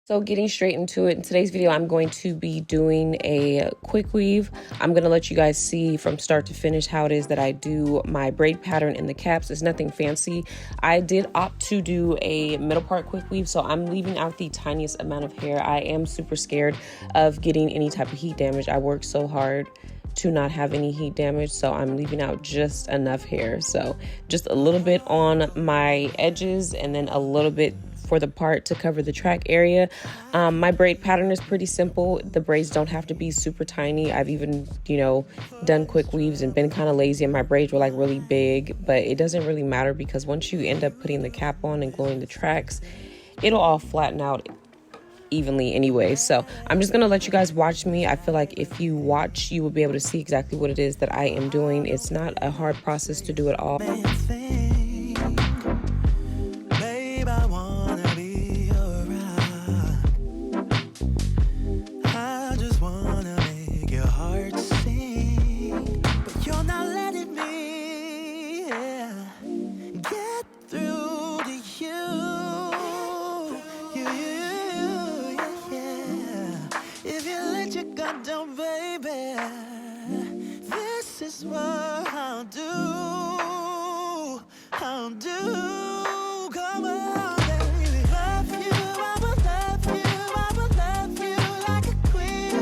So getting straight into it, in today's video, I'm going to be doing a quick weave. I'm going to let you guys see from start to finish how it is that I do my braid pattern in the caps. It's nothing fancy. I did opt to do a middle part quick weave, so I'm leaving out the tiniest amount of hair. I am super scared of getting any type of heat damage. I work so hard to not have any heat damage, so I'm leaving out just enough hair. So just a little bit on my edges and then a little bit for the part to cover the track area. My braid pattern is pretty simple. The braids don't have to be super tiny. I've even, done quick weaves and been kind of lazy and my braids were like really big, but it doesn't really matter because once you end up putting the cap on and gluing the tracks, it'll all flatten out evenly anyway. So I'm just gonna let you guys watch me. I feel like if you watch, you will be able to see exactly what it is that I am doing. It's not a hard process to do it all. Down, baby, this is what I'll do, come on, baby, love you, I will love you, I will love you like a queen,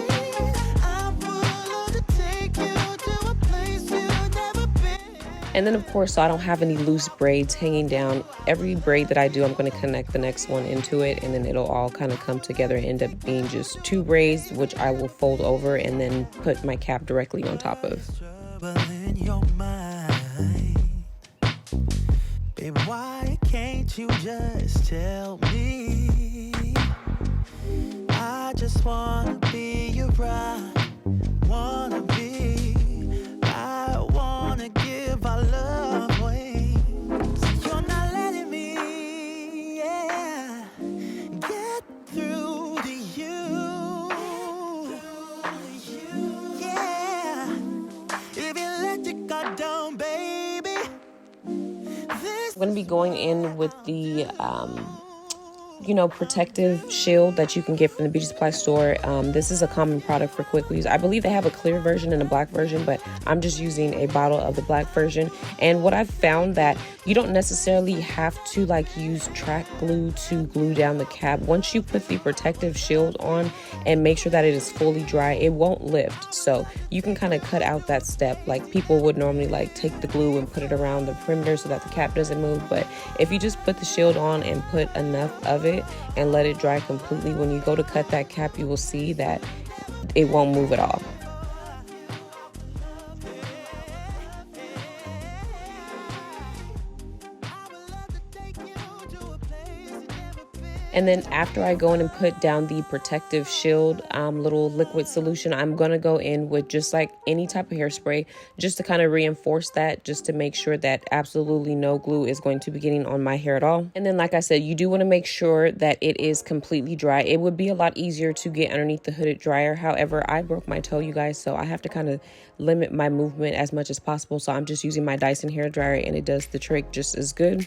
I'm willing to take you to a place you've never been. And then of course, so I don't have any loose braids hanging down, every braid that I do, I'm going to connect the next one into it, and then it'll all kind of come together and end up being just two braids, which I will fold over and then put my cap directly on top of. Babe, why can't you just tell me? I just wanna be your bride, wanna be, I wanna give our love away. You're not letting me, get through to you. Yeah, if you let your guard down, baby. I'm going to be going in with the protective shield that you can get from the beauty supply store. This is a common product for quick weaves. I believe they have a clear version and a black version, but I'm just using a bottle of the black version. And what I've found that you don't necessarily have to use track glue to glue down the cap. Once you put the protective shield on and make sure that it is fully dry, it won't lift. So you can kind of cut out that step. Like people would normally take the glue and put it around the perimeter so that the cap doesn't move. But if you just put the shield on and put enough of it and let it dry completely, when you go to cut that cap, you will see that it won't move at all. And then after I go in and put down the protective shield little liquid solution, I'm going to go in with just like any type of hairspray just to kind of reinforce that, just to make sure that absolutely no glue is going to be getting on my hair at all. And then, like I said, you do want to make sure that it is completely dry. It would be a lot easier to get underneath the hooded dryer. However, I broke my toe, you guys, so I have to kind of limit my movement as much as possible. So I'm just using my Dyson hair dryer and it does the trick just as good.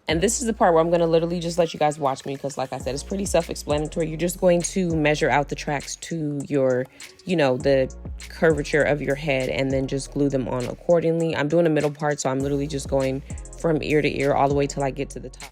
And this is the part where I'm going to literally just let you guys watch me because, like I said, it's pretty self-explanatory. You're just going to measure out the tracks to your, the curvature of your head and then just glue them on accordingly. I'm doing a middle part, so I'm literally just going from ear to ear all the way till I get to the top.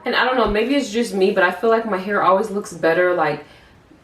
And I don't know, maybe it's just me, but I feel like my hair always looks better like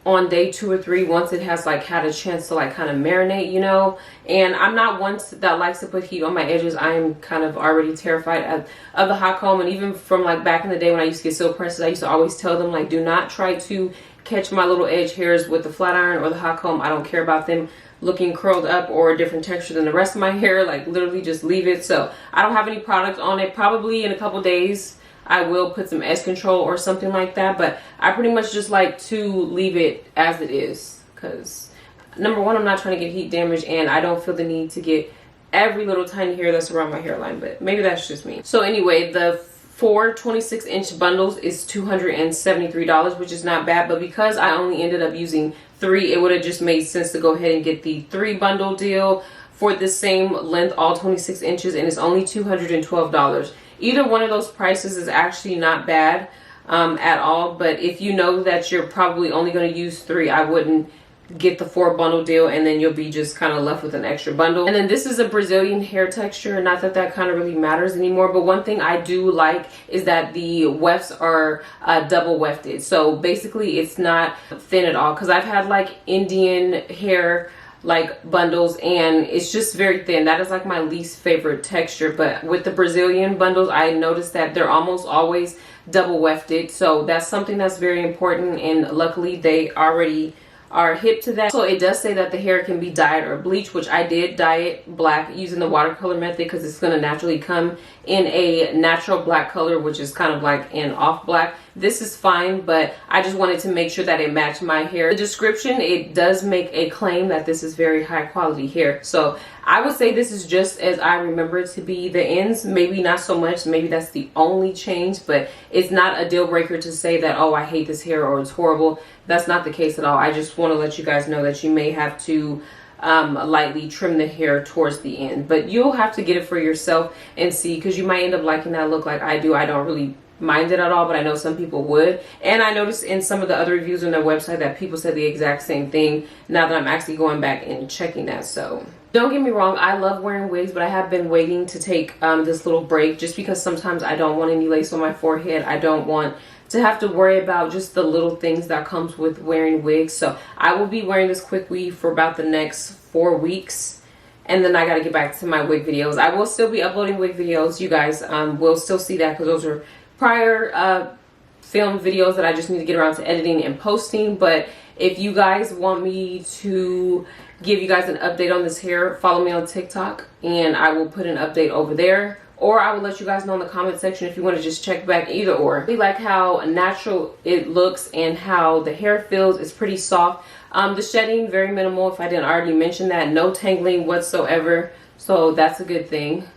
on day 2 or 3 once it has like had a chance to like kind of marinate, you know. And I'm not one that likes to put heat on my edges. I'm kind of already terrified of the hot comb. And even from like back in the day when I used to get silk presses, I used to always tell them like, do not try to catch my little edge hairs with the flat iron or the hot comb. I don't care about them looking curled up or a different texture than the rest of my hair. Like literally just leave it. So I don't have any product on it. Probably in a couple days I will put some edge control or something like that, but I pretty much just like to leave it as it is because number one, I'm not trying to get heat damage, and I don't feel the need to get every little tiny hair that's around my hairline, but maybe that's just me. So anyway, the 4 26-inch bundles is $273, which is not bad, but because I only ended up using 3, it would have just made sense to go ahead and get the 3 bundle deal for the same length, all 26 inches, and it's only $212. Either one of those prices is actually not bad at all, but if you know that you're probably only going to use 3, I wouldn't get the 4 bundle deal, and then you'll be just kind of left with an extra bundle. And then this is a Brazilian hair texture, not that that kind of really matters anymore, but one thing I do like is that the wefts are double wefted, so basically it's not thin at all, because I've had like Indian hair like bundles and it's just very thin. That is like my least favorite texture, but with the Brazilian bundles I noticed that they're almost always double wefted, so that's something that's very important, and luckily they already are hip to that. So it does say that the hair can be dyed or bleached, which I did dye it black using the watercolor method because it's going to naturally come in a natural black color, which is kind of like an off black. This is fine, but I just wanted to make sure that it matched my hair. The description, it does make a claim that this is very high quality hair, so I would say this is just as I remember it to be. The ends, maybe not so much, maybe that's the only change, but it's not a deal breaker to say that, oh, I hate this hair or it's horrible. That's not the case at all. I just want to let you guys know that you may have to lightly trim the hair towards the end, but you'll have to get it for yourself and see, because you might end up liking that look like I do. I don't really mind it at all, but I know some people would, and I noticed in some of the other reviews on their website that people said the exact same thing now that I'm actually going back and checking that. So don't get me wrong, I love wearing wigs, but I have been waiting to take this little break just because sometimes I don't want any lace on my forehead. I don't want to have to worry about just the little things that comes with wearing wigs. So I will be wearing this quick weave for about the next 4 weeks, and then I got to get back to my wig videos. I will still be uploading wig videos. You guys will still see that because those are prior film videos that I just need to get around to editing and posting. But if you guys want me to give you guys an update on this hair, follow me on TikTok and I will put an update over there, or I will let you guys know in the comment section if you want to just check back, either or. I really like how natural it looks and how the hair feels. It's pretty soft. The shedding, very minimal, if I didn't already mention that. No tangling whatsoever, so that's a good thing.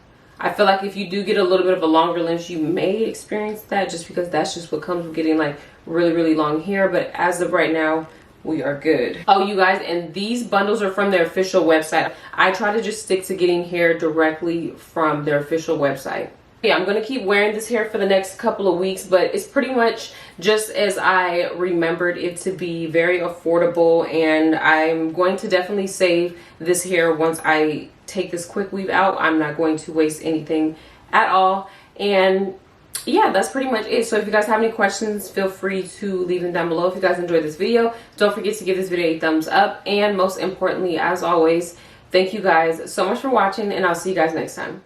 I feel like if you do get a little bit of a longer length, you may experience that just because that's just what comes with getting like really long hair, but as of right now, we are good. Oh, you guys, and these bundles are from their official website. I try to just stick to getting hair directly from their official website. Yeah, I'm gonna keep wearing this hair for the next couple of weeks, but it's pretty much just as I remembered it to be, very affordable, and I'm going to definitely save this hair once I take this quick weave out. I'm not going to waste anything at all. And yeah, that's pretty much it. So if you guys have any questions, feel free to leave them down below. If you guys enjoyed this video, don't forget to give this video a thumbs up, and most importantly, as always, thank you guys so much for watching, and I'll see you guys next time.